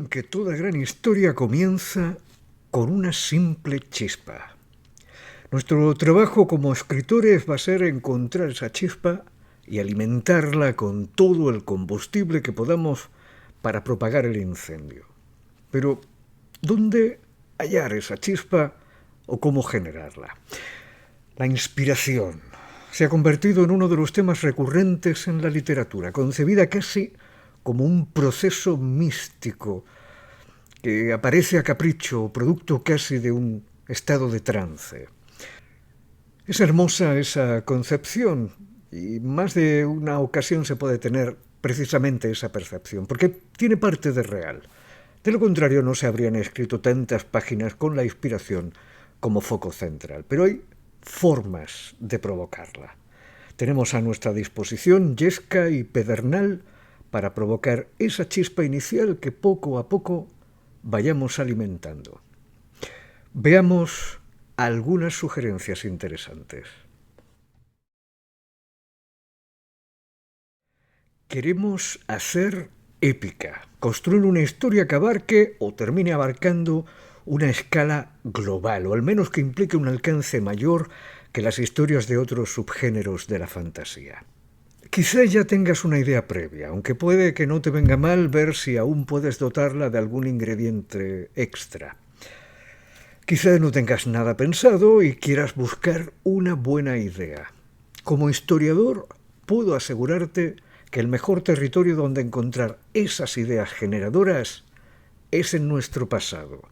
Dicen que toda gran historia comienza con una simple chispa. Nuestro trabajo como escritores va a ser encontrar esa chispa y alimentarla con todo el combustible que podamos para propagar el incendio. Pero, ¿dónde hallar esa chispa o cómo generarla? La inspiración se ha convertido en uno de los temas recurrentes en la literatura, concebida casi como un proceso místico que aparece a capricho, producto casi de un estado de trance. Es hermosa esa concepción y más de una ocasión se puede tener precisamente esa percepción, porque tiene parte de real. De lo contrario, no se habrían escrito tantas páginas con la inspiración como foco central. Pero hay formas de provocarla. Tenemos a nuestra disposición Yesca y Pedernal para provocar esa chispa inicial que poco a poco vayamos alimentando. Veamos algunas sugerencias interesantes. Queremos hacer épica, construir una historia que abarque o termine abarcando una escala global, o al menos que implique un alcance mayor que las historias de otros subgéneros de la fantasía. Quizá ya tengas una idea previa, aunque puede que no te venga mal ver si aún puedes dotarla de algún ingrediente extra. Quizá no tengas nada pensado y quieras buscar una buena idea. Como historiador, puedo asegurarte que el mejor territorio donde encontrar esas ideas generadoras es en nuestro pasado,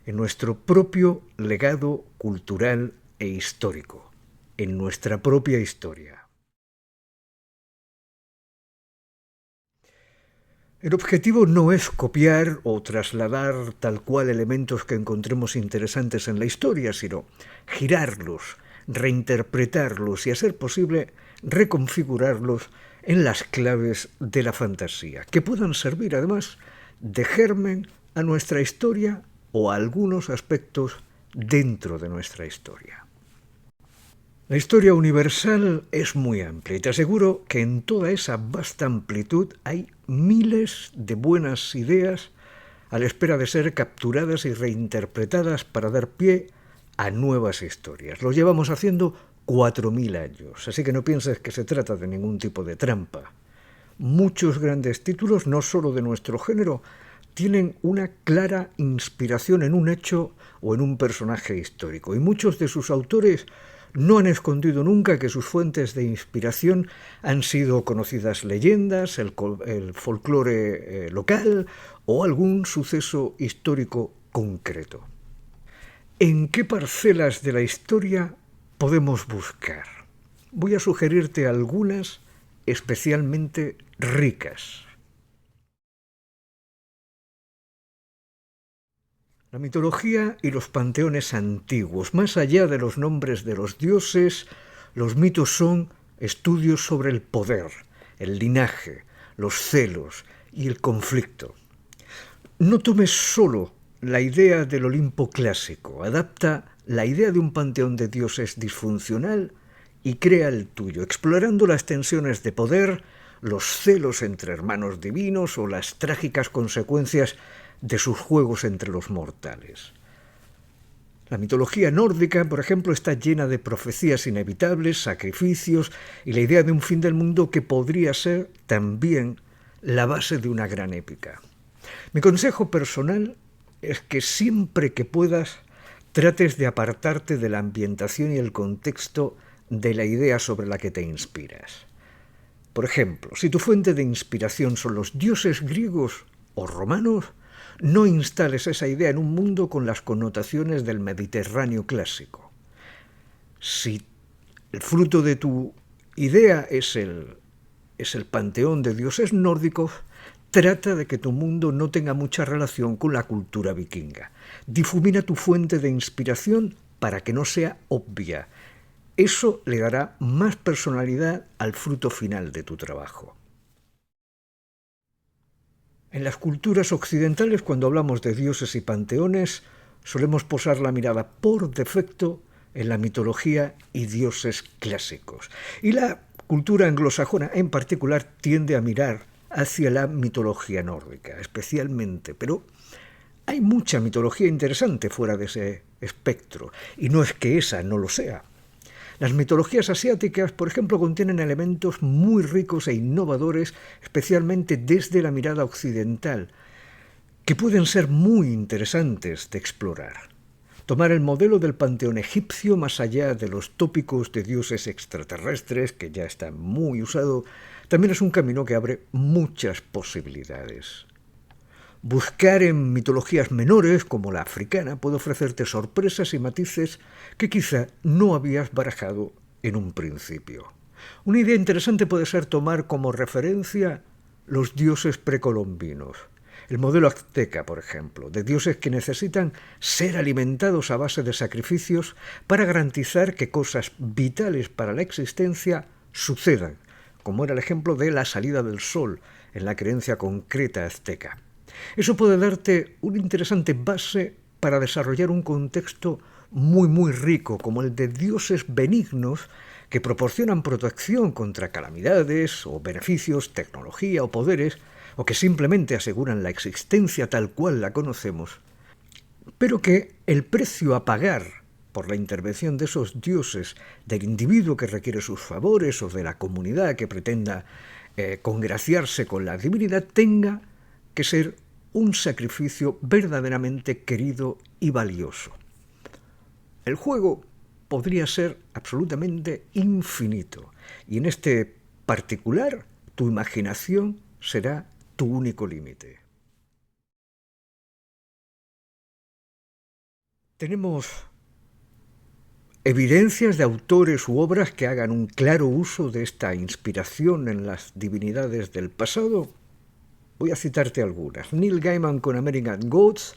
en nuestro propio legado cultural e histórico, en nuestra propia historia. El objetivo no es copiar o trasladar tal cual elementos que encontremos interesantes en la historia, sino girarlos, reinterpretarlos y, a ser posible, reconfigurarlos en las claves de la fantasía, que puedan servir además de germen a nuestra historia o a algunos aspectos dentro de nuestra historia. La historia universal es muy amplia y te aseguro que en toda esa vasta amplitud hay miles de buenas ideas a la espera de ser capturadas y reinterpretadas para dar pie a nuevas historias. Lo llevamos haciendo 4.000 años, así que no pienses que se trata de ningún tipo de trampa. Muchos grandes títulos, no solo de nuestro género, tienen una clara inspiración en un hecho o en un personaje histórico, y muchos de sus autores no han escondido nunca que sus fuentes de inspiración han sido conocidas leyendas, el folclore local o algún suceso histórico concreto. ¿En qué parcelas de la historia podemos buscar? Voy a sugerirte algunas especialmente ricas. La mitología y los panteones antiguos, más allá de los nombres de los dioses, los mitos son estudios sobre el poder, el linaje, los celos y el conflicto. No tomes solo la idea del Olimpo clásico, adapta la idea de un panteón de dioses disfuncional y crea el tuyo, explorando las tensiones de poder, los celos entre hermanos divinos o las trágicas consecuencias de sus juegos entre los mortales. La mitología nórdica, por ejemplo, está llena de profecías inevitables, sacrificios y la idea de un fin del mundo que podría ser también la base de una gran épica. Mi consejo personal es que siempre que puedas trates de apartarte de la ambientación y el contexto de la idea sobre la que te inspiras. Por ejemplo, si tu fuente de inspiración son los dioses griegos o romanos, no instales esa idea en un mundo con las connotaciones del Mediterráneo clásico. Si el fruto de tu idea es el panteón de dioses nórdicos, trata de que tu mundo no tenga mucha relación con la cultura vikinga. Difumina tu fuente de inspiración para que no sea obvia. Eso le dará más personalidad al fruto final de tu trabajo. En las culturas occidentales, cuando hablamos de dioses y panteones, solemos posar la mirada por defecto en la mitología y dioses clásicos. Y la cultura anglosajona en particular tiende a mirar hacia la mitología nórdica, especialmente, pero hay mucha mitología interesante fuera de ese espectro, y no es que esa no lo sea. Las mitologías asiáticas, por ejemplo, contienen elementos muy ricos e innovadores, especialmente desde la mirada occidental, que pueden ser muy interesantes de explorar. Tomar el modelo del panteón egipcio más allá de los tópicos de dioses extraterrestres, que ya está muy usado, también es un camino que abre muchas posibilidades. Buscar en mitologías menores, como la africana, puede ofrecerte sorpresas y matices que quizá no habías barajado en un principio. Una idea interesante puede ser tomar como referencia los dioses precolombinos. El modelo azteca, por ejemplo, de dioses que necesitan ser alimentados a base de sacrificios para garantizar que cosas vitales para la existencia sucedan, como era el ejemplo de la salida del sol en la creencia concreta azteca. Eso puede darte una interesante base para desarrollar un contexto muy rico, como el de dioses benignos que proporcionan protección contra calamidades o beneficios, tecnología o poderes, o que simplemente aseguran la existencia tal cual la conocemos, pero que el precio a pagar por la intervención de esos dioses, del individuo que requiere sus favores o de la comunidad que pretenda congraciarse con la divinidad, tenga que ser un sacrificio verdaderamente querido y valioso. El juego podría ser absolutamente infinito, y en este particular tu imaginación será tu único límite. Tenemos evidencias de autores u obras que hagan un claro uso de esta inspiración en las divinidades del pasado. Voy a citarte algunas. Neil Gaiman con American Gods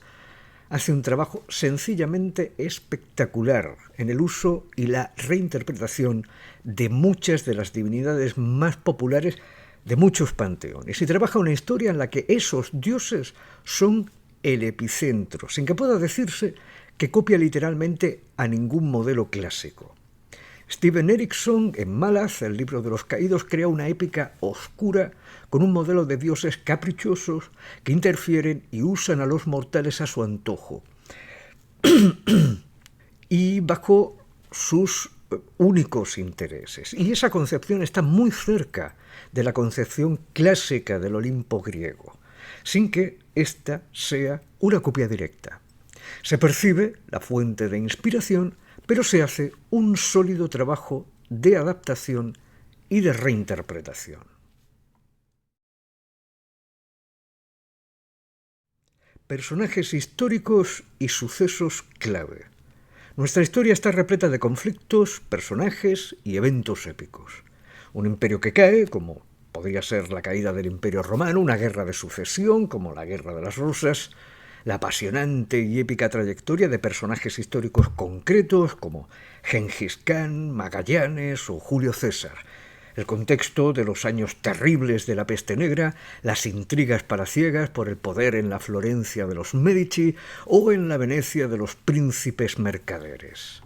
hace un trabajo sencillamente espectacular en el uso y la reinterpretación de muchas de las divinidades más populares de muchos panteones, y trabaja una historia en la que esos dioses son el epicentro, sin que pueda decirse que copia literalmente a ningún modelo clásico. Steven Erikson, en Malaz, el libro de los caídos, crea una épica oscura con un modelo de dioses caprichosos que interfieren y usan a los mortales a su antojo y bajo sus únicos intereses. Y esa concepción está muy cerca de la concepción clásica del Olimpo griego, sin que ésta sea una copia directa. Se percibe la fuente de inspiración, pero se hace un sólido trabajo de adaptación y de reinterpretación. Personajes históricos y sucesos clave. Nuestra historia está repleta de conflictos, personajes y eventos épicos. Un imperio que cae, como podría ser la caída del Imperio Romano, una guerra de sucesión, como la Guerra de las Rosas, la apasionante y épica trayectoria de personajes históricos concretos como Gengis Khan, Magallanes o Julio César, el contexto de los años terribles de la peste negra, las intrigas palaciegas por el poder en la Florencia de los Medici o en la Venecia de los príncipes mercaderes.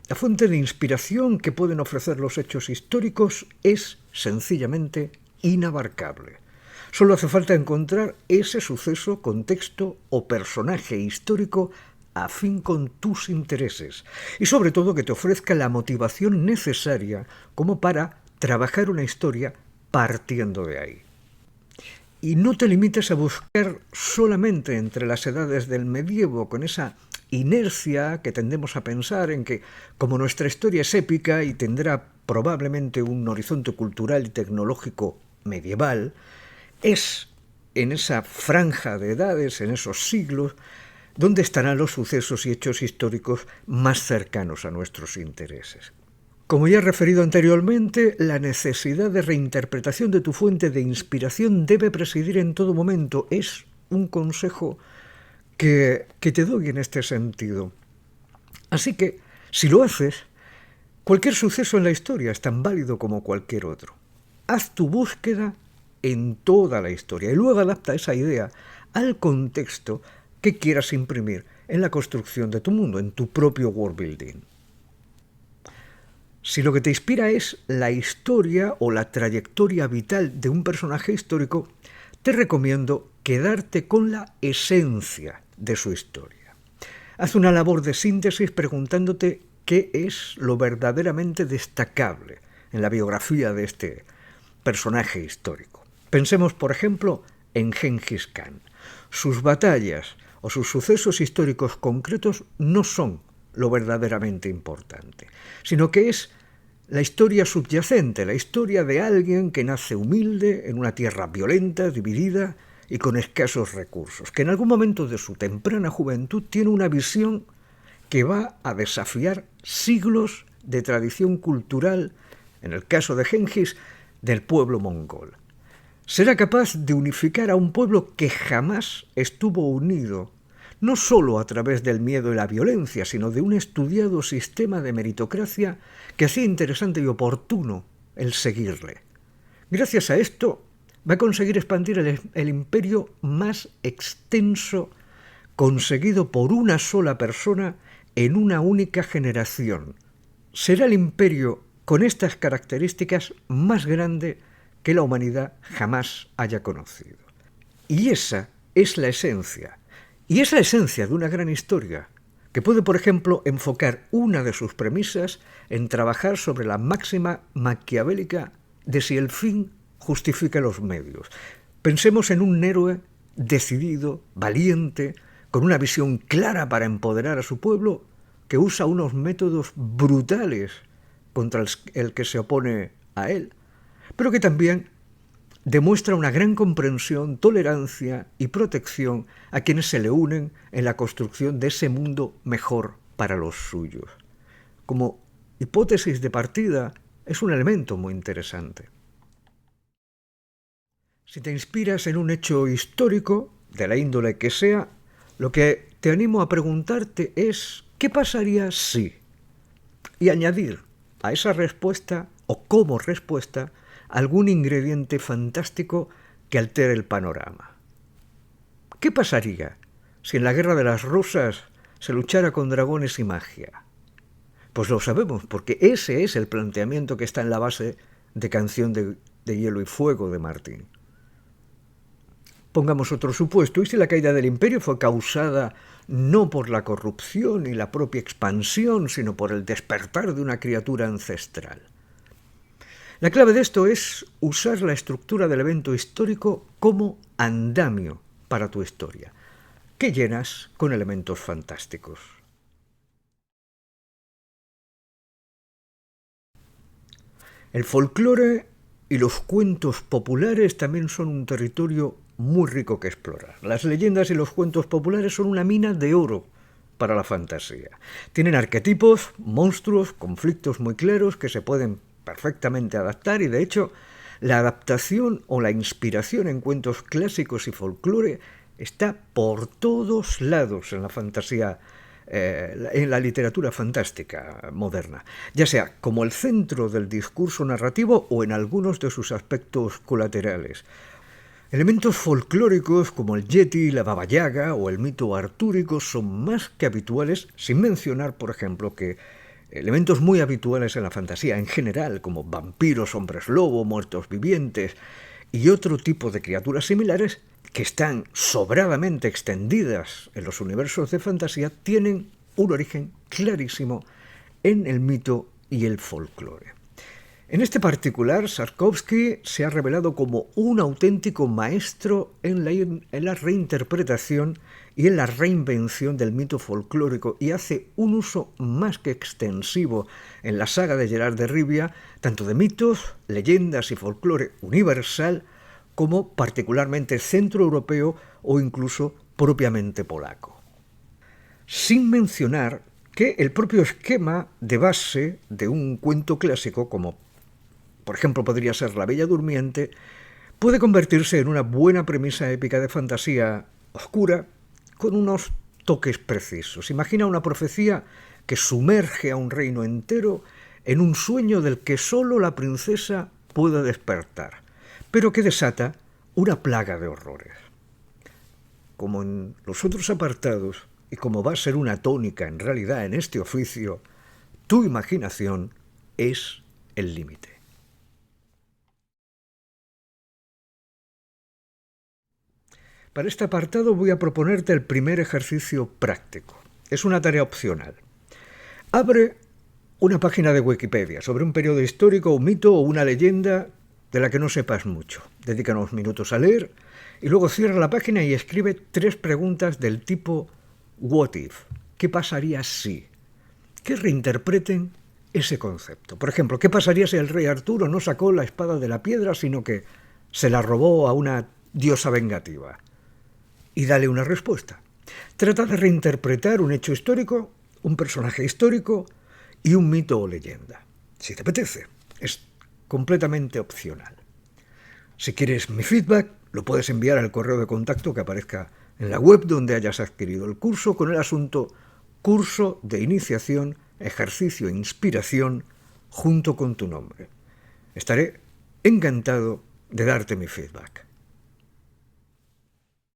La fuente de inspiración que pueden ofrecer los hechos históricos es sencillamente inabarcable. Solo hace falta encontrar ese suceso, contexto o personaje histórico afín con tus intereses y sobre todo que te ofrezca la motivación necesaria como para trabajar una historia partiendo de ahí. Y no te limites a buscar solamente entre las edades del medievo con esa inercia que tendemos a pensar en que, como nuestra historia es épica y tendrá probablemente un horizonte cultural y tecnológico medieval, es en esa franja de edades, en esos siglos, donde estarán los sucesos y hechos históricos más cercanos a nuestros intereses. Como ya he referido anteriormente, la necesidad de reinterpretación de tu fuente de inspiración debe presidir en todo momento. Es un consejo que te doy en este sentido. Así que, si lo haces, cualquier suceso en la historia es tan válido como cualquier otro. Haz tu búsqueda en toda la historia y luego adapta esa idea al contexto que quieras imprimir en la construcción de tu mundo, en tu propio world building. Si lo que te inspira es la historia o la trayectoria vital de un personaje histórico, te recomiendo quedarte con la esencia de su historia. Haz una labor de síntesis preguntándote qué es lo verdaderamente destacable en la biografía de este personaje histórico. Pensemos, por ejemplo, en Gengis Khan. Sus batallas o sus sucesos históricos concretos no son lo verdaderamente importante, sino que es la historia subyacente, la historia de alguien que nace humilde en una tierra violenta, dividida y con escasos recursos, que en algún momento de su temprana juventud tiene una visión que va a desafiar siglos de tradición cultural, en el caso de Gengis, del pueblo mongol. Será capaz de unificar a un pueblo que jamás estuvo unido, no solo a través del miedo y la violencia, sino de un estudiado sistema de meritocracia que hacía interesante y oportuno el seguirle. Gracias a esto, va a conseguir expandir el imperio más extenso conseguido por una sola persona en una única generación. Será el imperio con estas características más grande que la humanidad jamás haya conocido. Y esa es la esencia. Y es la esencia de una gran historia, que puede, por ejemplo, enfocar una de sus premisas en trabajar sobre la máxima maquiavélica de si el fin justifica los medios. Pensemos en un héroe decidido, valiente, con una visión clara para empoderar a su pueblo, que usa unos métodos brutales contra el que se opone a él, pero que también demuestra una gran comprensión, tolerancia y protección a quienes se le unen en la construcción de ese mundo mejor para los suyos. Como hipótesis de partida, es un elemento muy interesante. Si te inspiras en un hecho histórico, de la índole que sea, lo que te animo a preguntarte es ¿qué pasaría si? Y añadir a esa respuesta, o como respuesta, algún ingrediente fantástico que altere el panorama. ¿Qué pasaría si en la Guerra de las Rosas se luchara con dragones y magia? Pues lo sabemos, porque ese es el planteamiento que está en la base de Canción de Hielo y Fuego de Martín. Pongamos otro supuesto, ¿y si la caída del imperio fue causada no por la corrupción y la propia expansión, sino por el despertar de una criatura ancestral? La clave de esto es usar la estructura del evento histórico como andamio para tu historia, que llenas con elementos fantásticos. El folclore y los cuentos populares también son un territorio muy rico que explorar. Las leyendas y los cuentos populares son una mina de oro para la fantasía. Tienen arquetipos, monstruos, conflictos muy claros que se pueden perfectamente adaptar y, de hecho, la adaptación o la inspiración en cuentos clásicos y folclore está por todos lados en la fantasía, en la literatura fantástica moderna, ya sea como el centro del discurso narrativo o en algunos de sus aspectos colaterales. Elementos folclóricos como el Yeti, la Baba Yaga o el mito artúrico son más que habituales, sin mencionar, por ejemplo, que elementos muy habituales en la fantasía en general, como vampiros, hombres lobo, muertos vivientes y otro tipo de criaturas similares que están sobradamente extendidas en los universos de fantasía, tienen un origen clarísimo en el mito y el folclore. En este particular, Sapkowski se ha revelado como un auténtico maestro en la reinterpretación y en la reinvención del mito folclórico y hace un uso más que extensivo en la saga de Gerard de Rivia, tanto de mitos, leyendas y folclore universal, como particularmente centroeuropeo o incluso propiamente polaco. Sin mencionar que el propio esquema de base de un cuento clásico, como por ejemplo podría ser La Bella Durmiente, puede convertirse en una buena premisa épica de fantasía oscura con unos toques precisos. Imagina una profecía que sumerge a un reino entero en un sueño del que solo la princesa puede despertar, pero que desata una plaga de horrores. Como en los otros apartados, y como va a ser una tónica en realidad en este oficio, tu imaginación es el límite. Para este apartado voy a proponerte el primer ejercicio práctico. Es una tarea opcional. Abre una página de Wikipedia sobre un periodo histórico, un mito o una leyenda de la que no sepas mucho. Dedica unos minutos a leer y luego cierra la página y escribe 3 preguntas del tipo What if? ¿Qué pasaría si? Que reinterpreten ese concepto. Por ejemplo, ¿qué pasaría si el rey Arturo no sacó la espada de la piedra, sino que se la robó a una diosa vengativa? Y dale una respuesta. Trata de reinterpretar un hecho histórico, un personaje histórico y un mito o leyenda. Si te apetece, es completamente opcional. Si quieres mi feedback, lo puedes enviar al correo de contacto que aparezca en la web donde hayas adquirido el curso con el asunto Curso de Iniciación, Ejercicio e Inspiración junto con tu nombre. Estaré encantado de darte mi feedback.